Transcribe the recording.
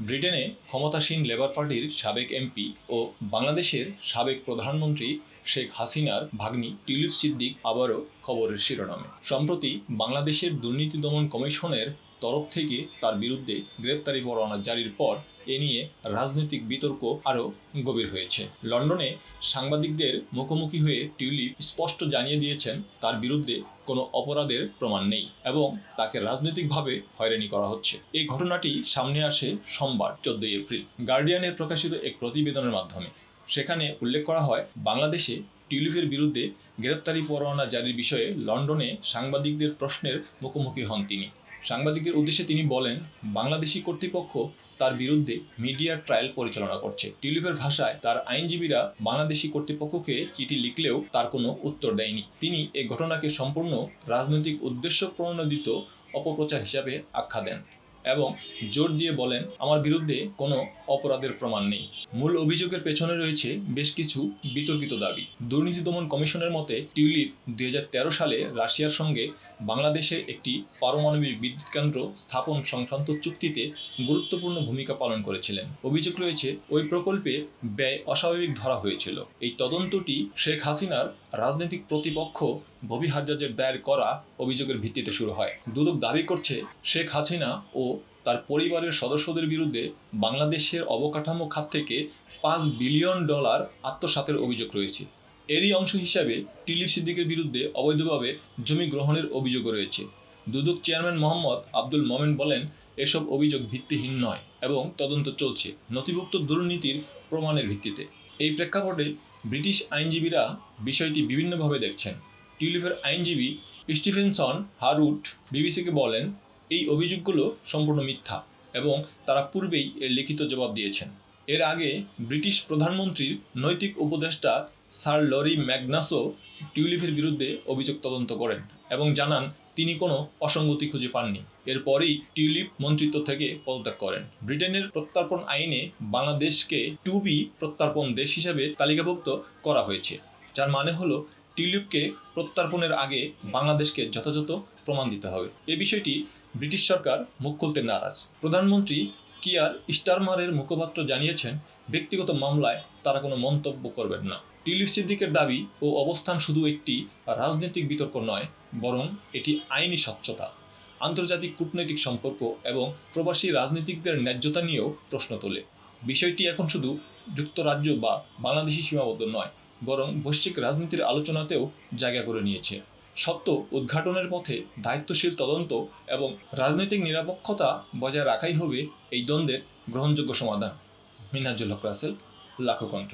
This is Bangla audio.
ব্রিটেনে ক্ষমতাসীন লেবার পার্টির সাবেক এমপি ও বাংলাদেশের সাবেক প্রধানমন্ত্রী শেখ হাসিনার ভাগ্নি টিউলিপ সিদ্দিক আবারও খবরের শিরোনামে। সম্প্রতি বাংলাদেশের দুর্নীতি দমন কমিশনের তরফ থেকে তার বিরুদ্ধে গ্রেপ্তারি পরোয়ানা জারির পর এ নিয়ে রাজনৈতিক বিতর্ক আরও গভীর হয়েছে। লন্ডনে সাংবাদিকদের মুখোমুখি হয়ে টিউলিপ স্পষ্ট জানিয়ে দিয়েছেন তার বিরুদ্ধে কোনো অপরাধের প্রমাণ নেই এবং তাকে রাজনৈতিকভাবে হয়রানি করা হচ্ছে। এই ঘটনাটি সামনে আসে সোমবার 14 এপ্রিল গার্ডিয়ানের প্রকাশিত এক প্রতিবেদনের মাধ্যমে। সেখানে উল্লেখ করা হয়, বাংলাদেশে টিউলিপের বিরুদ্ধে গ্রেপ্তারি পরোয়ানা জারির বিষয়ে লন্ডনে সাংবাদিকদের প্রশ্নের মুখোমুখি হন তিনি। সাংবাদিকদের উদ্দেশ্যে তিনি বলেন, বাংলাদেশি কর্তৃপক্ষ তার বিরুদ্ধে মিডিয়া ট্রায়াল পরিচালনা করছে। টিউলিপের ভাষায়, তার আইনজীবীরা বাংলাদেশি কর্তৃপক্ষকে চিঠি লিখলেও তার কোনো উত্তর দেয়নি। তিনি এই ঘটনাকে সম্পূর্ণ রাজনৈতিক উদ্দেশ্য প্রণোদিত অপপ্রচার হিসাবে আখ্যা দেন এবং জোর দিয়ে বলেন, আমার বিরুদ্ধে কোনো অপরাধের প্রমাণ নেই। মূল অভিযোগের পেছনে রয়েছে বেশ কিছু বিতর্কিত দাবি। দুর্নীতি দমন কমিশনের মতে, টিউলিপ 2013 সালে রাশিয়ার সঙ্গে বাংলাদেশের একটি পারমাণবিক বিদ্যুৎ কেন্দ্র স্থাপন সংক্রান্ত চুক্তিতে গুরুত্বপূর্ণ ভূমিকা পালন করেছিলেন। অভিযোগ রয়েছে, ওই প্রকল্পে ব্যয় অস্বাভাবিক ধরা হয়েছিল। এই তদন্তটি শেখ হাসিনার রাজনৈতিক প্রতিপক্ষ ববি হাজ্জাজের দায়ের করা অভিযোগের ভিত্তিতে শুরু হয়। দুদক দাবি করছে, শেখ হাসিনা ও তার পরিবারের সদস্যদের বিরুদ্ধে বাংলাদেশের অবকাঠামো খাত থেকে $5 বিলিয়ন আত্মসাতের অভিযোগ রয়েছে। এরই অংশ হিসাবে টিউলিপ সিদ্দিকের বিরুদ্ধে অবৈধভাবে জমি গ্রহণের অভিযোগও রয়েছে। দুদক চেয়ারম্যান মোহাম্মদ আব্দুল মোমেন বলেন, এসব অভিযোগ ভিত্তিহীন নয় এবং তদন্ত চলছে নথিভুক্ত দুর্নীতির প্রমাণের ভিত্তিতে। এই প্রেক্ষাপটে ব্রিটিশ আইনজীবীরা বিষয়টি বিভিন্নভাবে দেখছেন। টিউলিপের আইনজীবী স্টিফেনসন হারউড বিবিসিকে বলেন, এই অভিযোগগুলো সম্পূর্ণ মিথ্যা এবং তারা পূর্বেই এর লিখিত জবাব দিয়েছেন। এর আগে ব্রিটিশ প্রধানমন্ত্রীর নৈতিক উপদেষ্টা স্যার লরি ম্যাগনাসও টিউলিপের বিরুদ্ধে অভিযোগ তদন্ত করেন এবং জানান তিনি কোনো অসঙ্গতি খুঁজে পাননি। এরপরই টিউলিপ মন্ত্রিত্ব থেকে পদত্যাগ করেন। ব্রিটেনের প্রত্যর্পণ আইনে বাংলাদেশকে 2B প্রত্যর্পণ দেশ হিসেবে তালিকাভুক্ত করা হয়েছে, যার মানে হলো টিউলিপকে প্রত্যর্পণের আগে বাংলাদেশকে যথাযথ প্রমাণ দিতে হবে। এই বিষয়টি ব্রিটিশ সরকার মুখ খুলতে নারাজ। প্রধানমন্ত্রী কিয়ার স্টারমারের মুখপাত্র জানিয়েছেন, ব্যক্তিগত মামলায় তারা কোনো মন্তব্য করবেন না। টিউলিপ সিদ্দিকের দাবি ও অবস্থান শুধু একটি রাজনৈতিক বিতর্ক নয়, বরং এটি আইনি স্বচ্ছতা, আন্তর্জাতিক কূটনৈতিক সম্পর্ক এবং প্রবাসী রাজনীতিকদের ন্যায্যতা নিয়েও প্রশ্ন তোলে। বিষয়টি এখন শুধু যুক্তরাজ্য বা বাংলাদেশি সীমাবদ্ধ নয়, বরং বৈশ্বিক রাজনীতির আলোচনাতেও জায়গা করে নিয়েছে। সত্য উদ্ঘাটনের পথে দায়িত্বশীল তদন্ত এবং রাজনৈতিক নিরপেক্ষতা বজায় রাখাই হবে এই দ্বন্দ্বের গ্রহণযোগ্য সমাধান। মিনহাজুল হক রাসেল, লাখো কণ্ঠ।